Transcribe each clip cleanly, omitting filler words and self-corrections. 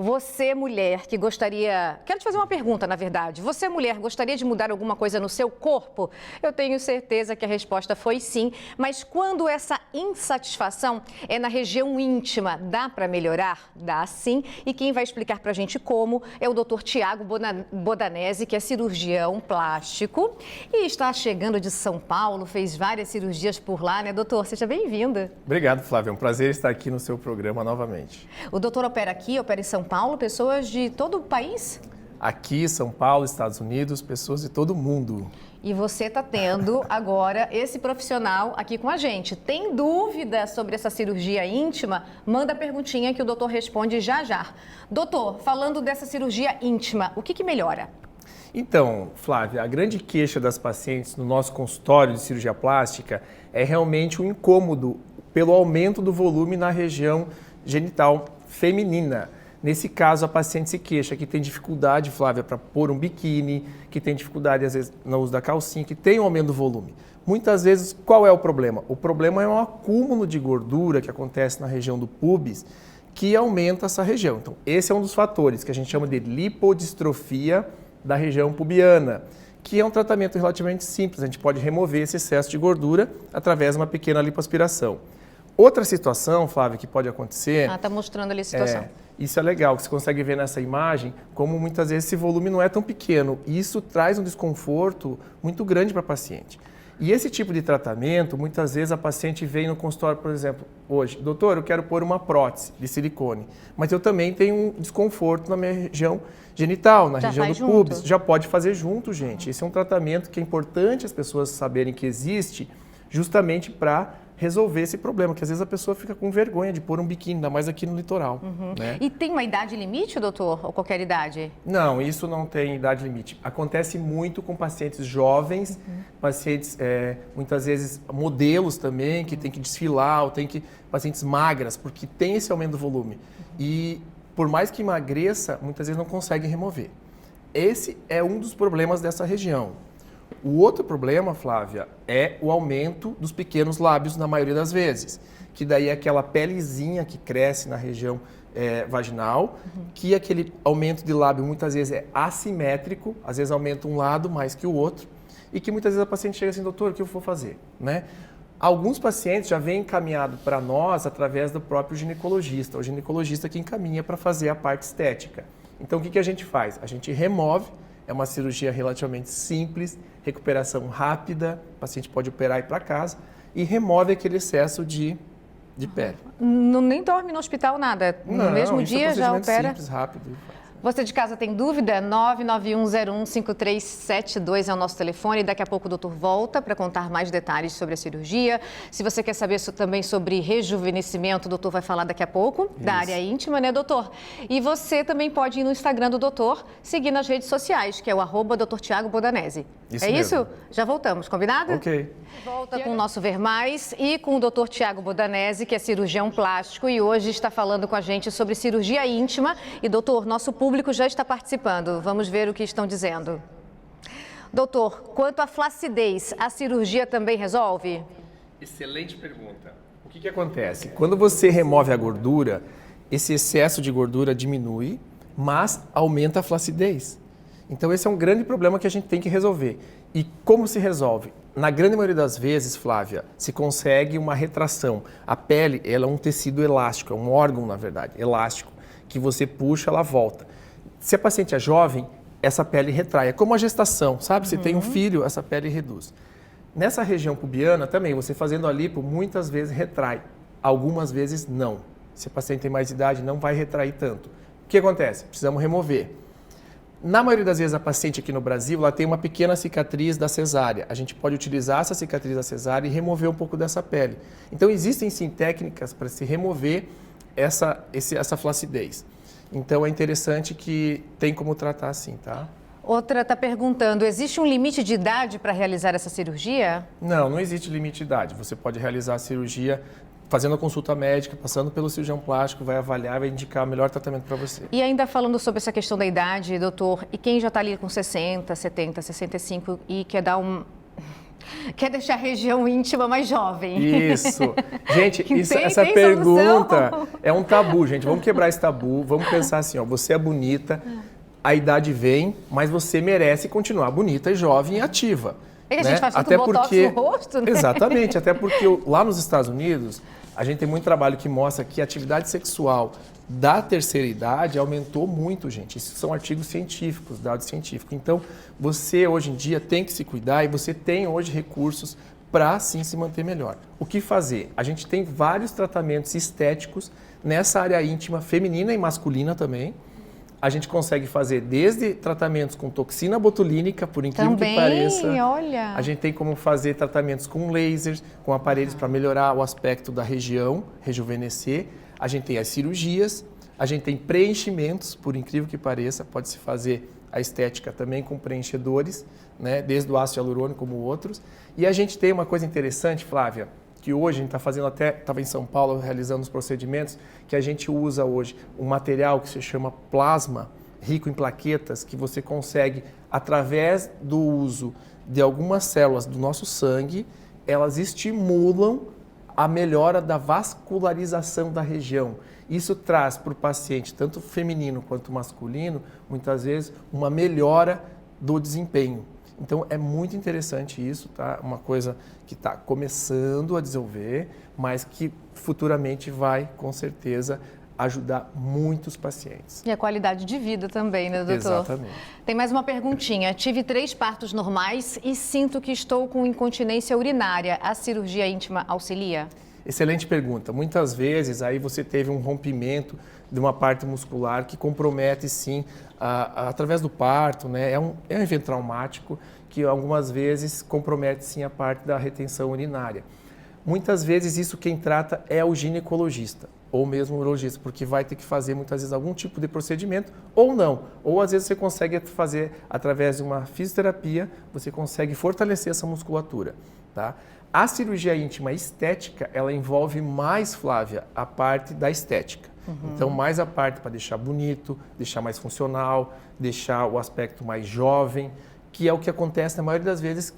Você, mulher, que gostaria... Quero te fazer uma pergunta, na verdade. Você, mulher, gostaria de mudar alguma coisa no seu corpo? Eu tenho certeza que a resposta foi sim. Mas quando essa insatisfação é na região íntima, dá para melhorar? Dá sim. E quem vai explicar para a gente como é o Dr. Tiago Bodanese, que é cirurgião plástico e está chegando de São Paulo, fez várias cirurgias por lá, né, doutor? Seja bem-vindo. Obrigado, Flávia. É um prazer estar aqui no seu programa novamente. O doutor opera aqui, opera em São Paulo, pessoas de todo o país? Aqui, São Paulo, Estados Unidos, pessoas de todo o mundo. E você está tendo agora esse profissional aqui com a gente. Tem dúvida sobre essa cirurgia íntima? Manda a perguntinha que o doutor responde já já. Doutor, falando dessa cirurgia íntima, o que melhora? Então, Flávia, a grande queixa das pacientes no nosso consultório de cirurgia plástica é realmente o incômodo pelo aumento do volume na região genital feminina. Nesse caso, a paciente se queixa que tem dificuldade, Flávia, para pôr um biquíni, que tem dificuldade, às vezes, no uso da calcinha, que tem um aumento do volume. Muitas vezes, qual é o problema? O problema é um acúmulo de gordura que acontece na região do púbis, que aumenta essa região. Então, esse é um dos fatores que a gente chama de lipodistrofia da região pubiana, que é um tratamento relativamente simples. A gente pode remover esse excesso de gordura através de uma pequena lipoaspiração. Outra situação, Flávia, que pode acontecer... está mostrando ali a situação. Isso é legal, que você consegue ver nessa imagem como muitas vezes esse volume não é tão pequeno. E isso traz um desconforto muito grande para a paciente. E esse tipo de tratamento, muitas vezes a paciente vem no consultório, por exemplo, hoje, doutor, eu quero pôr uma prótese de silicone, mas eu também tenho um desconforto na minha região genital, na região do púbis. Já pode fazer junto, gente. Esse é um tratamento que é importante as pessoas saberem que existe, justamente para resolver esse problema, que às vezes a pessoa fica com vergonha de pôr um biquíni, ainda mais aqui no litoral. Né? E tem uma idade limite, doutor? Ou qualquer idade? Não, isso não tem idade limite. Acontece muito com pacientes jovens, pacientes, muitas vezes, modelos também, que tem que desfilar, ou pacientes magras, porque tem esse aumento do volume. E por mais que emagreça, muitas vezes não consegue remover. Esse é um dos problemas dessa região. O outro problema, Flávia, é o aumento dos pequenos lábios na maioria das vezes, que daí é aquela pelezinha que cresce na região vaginal, que aquele aumento de lábio muitas vezes é assimétrico, às vezes aumenta um lado mais que o outro, e que muitas vezes a paciente chega assim, doutor, o que eu vou fazer? Né? Alguns pacientes já vêm encaminhado para nós através do próprio ginecologista, o ginecologista que encaminha para fazer a parte estética. Então, o que a gente faz? A gente remove, é uma cirurgia relativamente simples, recuperação rápida, o paciente pode operar e ir para casa e remove aquele excesso de pele. Não, nem dorme no hospital, nada? No mesmo dia já opera? Simples, rápido. Você de casa tem dúvida? 991015372 é o nosso telefone. Daqui a pouco o doutor volta para contar mais detalhes sobre a cirurgia. Se você quer saber também sobre rejuvenescimento, o doutor vai falar daqui a pouco, da área íntima, né, doutor? E você também pode ir no Instagram do doutor, seguir nas redes sociais, que é o @Dr. Tiago Bodanese. Isso é mesmo. Isso? Já voltamos, combinado? Ok. Volta com o nosso Ver Mais e com o Dr. Tiago Bodanese, que é cirurgião plástico e hoje está falando com a gente sobre cirurgia íntima. E, doutor, nosso público já está participando. Vamos ver o que estão dizendo. Doutor, quanto à flacidez, a cirurgia também resolve? Excelente pergunta. O que acontece? Quando você remove a gordura, esse excesso de gordura diminui, mas aumenta a flacidez. Então, esse é um grande problema que a gente tem que resolver. E como se resolve? Na grande maioria das vezes, Flávia, se consegue uma retração. A pele, ela é um tecido elástico, é um órgão, na verdade, elástico, que você puxa, ela volta. Se a paciente é jovem, essa pele retrai. É como a gestação, sabe? Você tem um filho, essa pele reduz. Nessa região pubiana também, você fazendo a lipo, muitas vezes retrai. Algumas vezes não. Se a paciente tem mais idade, não vai retrair tanto. O que acontece? Precisamos remover. Na maioria das vezes, a paciente aqui no Brasil, ela tem uma pequena cicatriz da cesárea. A gente pode utilizar essa cicatriz da cesárea e remover um pouco dessa pele. Então, existem sim técnicas para se remover essa flacidez. Então, é interessante que tem como tratar assim, tá? Outra está perguntando, existe um limite de idade para realizar essa cirurgia? Não existe limite de idade. Você pode realizar a cirurgia fazendo a consulta médica, passando pelo cirurgião plástico, vai avaliar, vai indicar o melhor tratamento para você. E ainda falando sobre essa questão da idade, doutor, e quem já está ali com 60, 70, 65 e quer dar Quer deixar a região íntima mais jovem. Isso. Gente, essa pergunta é um tabu, gente. Vamos quebrar esse tabu. Vamos pensar assim, ó, você é bonita, a idade vem, mas você merece continuar bonita e jovem e ativa. É que a gente faz tanto botox no rosto, né? Exatamente, até porque lá nos Estados Unidos, a gente tem muito trabalho que mostra que a atividade sexual da terceira idade aumentou muito, gente. Isso são artigos científicos, dados científicos. Então, você hoje em dia tem que se cuidar e você tem hoje recursos para sim se manter melhor. O que fazer? A gente tem vários tratamentos estéticos nessa área íntima, feminina e masculina também. A gente consegue fazer desde tratamentos com toxina botulínica, por incrível que pareça. Olha. A gente tem como fazer tratamentos com lasers, com aparelhos para melhorar o aspecto da região, rejuvenescer. A gente tem as cirurgias, a gente tem preenchimentos, por incrível que pareça, pode-se fazer a estética também com preenchedores, né, desde o ácido hialurônico como outros. E a gente tem uma coisa interessante, Flávia, que hoje a gente está fazendo até, estava em São Paulo realizando os procedimentos, que a gente usa hoje um material que se chama plasma, rico em plaquetas, que você consegue, através do uso de algumas células do nosso sangue, elas estimulam a melhora da vascularização da região. Isso traz para o paciente, tanto feminino quanto masculino, muitas vezes, uma melhora do desempenho. Então, é muito interessante isso, tá? Uma coisa que está começando a desenvolver, mas que futuramente vai, com certeza, ajudar muitos pacientes. E a qualidade de vida também, né, doutor? Exatamente. Tem mais uma perguntinha. Tive 3 partos normais e sinto que estou com incontinência urinária. A cirurgia íntima auxilia? Excelente pergunta. Muitas vezes aí você teve um rompimento de uma parte muscular que compromete sim, através do parto, né? É um evento traumático que algumas vezes compromete sim a parte da retenção urinária. Muitas vezes isso quem trata é o ginecologista ou mesmo o urologista, porque vai ter que fazer muitas vezes algum tipo de procedimento ou não. Ou às vezes você consegue fazer através de uma fisioterapia, você consegue fortalecer essa musculatura, tá? A cirurgia íntima estética, ela envolve mais, Flávia, a parte da estética. Então, mais a parte para deixar bonito, deixar mais funcional, deixar o aspecto mais jovem, que é o que acontece na maioria das vezes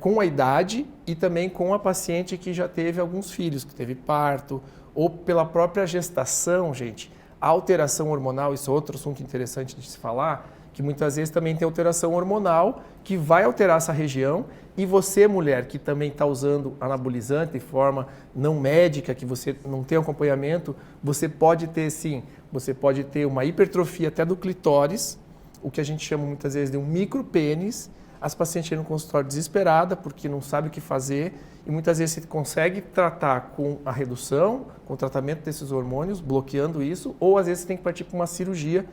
com a idade e também com a paciente que já teve alguns filhos, que teve parto, ou pela própria gestação, gente. A alteração hormonal, isso é outro assunto interessante de se falar, que muitas vezes também tem alteração hormonal que vai alterar essa região e você, mulher, que também está usando anabolizante de forma não médica, que você não tem acompanhamento, você pode ter sim, você pode ter uma hipertrofia até do clitóris, o que a gente chama muitas vezes de um micropênis. As pacientes chegam no consultório desesperada porque não sabe o que fazer e muitas vezes você consegue tratar com a redução, com o tratamento desses hormônios, bloqueando isso, ou às vezes você tem que partir para uma cirurgia,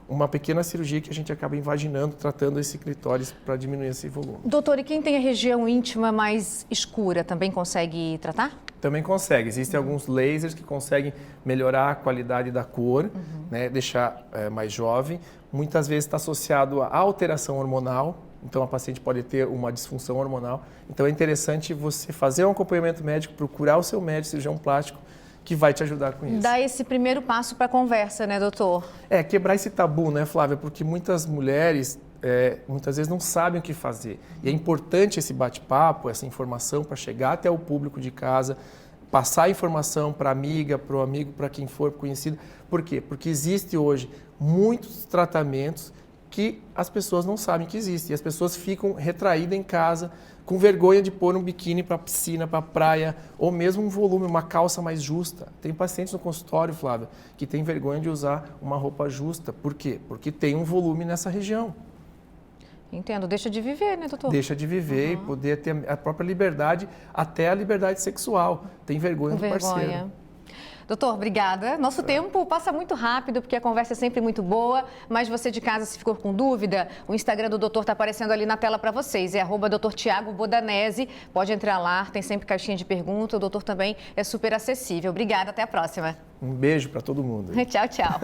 uma pequena cirurgia que a gente acaba invaginando, tratando esse clitóris para diminuir esse volume. Doutor, e quem tem a região íntima mais escura também consegue tratar? Também consegue. Existem alguns lasers que conseguem melhorar a qualidade da cor, né, deixar mais jovem. Muitas vezes está associado à alteração hormonal, então a paciente pode ter uma disfunção hormonal. Então é interessante você fazer um acompanhamento médico, procurar o seu médico, cirurgião plástico, que vai te ajudar com isso. Dá esse primeiro passo para a conversa, né, doutor? Quebrar esse tabu, né, Flávia? Porque muitas mulheres, muitas vezes não sabem o que fazer. E é importante esse bate-papo, essa informação para chegar até o público de casa, passar a informação para a amiga, para o amigo, para quem for conhecido. Por quê? Porque existe hoje muitos tratamentos que as pessoas não sabem que existem. E as pessoas ficam retraídas em casa, com vergonha de pôr um biquíni para a piscina, para a praia, ou mesmo um volume, uma calça mais justa. Tem pacientes no consultório, Flávia, que tem vergonha de usar uma roupa justa. Por quê? Porque tem um volume nessa região. Entendo. Deixa de viver, né, doutor? Deixa de viver e poder ter a própria liberdade, até a liberdade sexual. Tem vergonha do parceiro. Doutor, obrigada. Nosso tempo passa muito rápido, porque a conversa é sempre muito boa, mas você de casa, se ficou com dúvida, o Instagram do doutor está aparecendo ali na tela para vocês, é @Dr. Tiago Bodanese. Pode entrar lá, tem sempre caixinha de pergunta, o doutor também é super acessível. Obrigada, até a próxima. Um beijo para todo mundo. Tchau, tchau.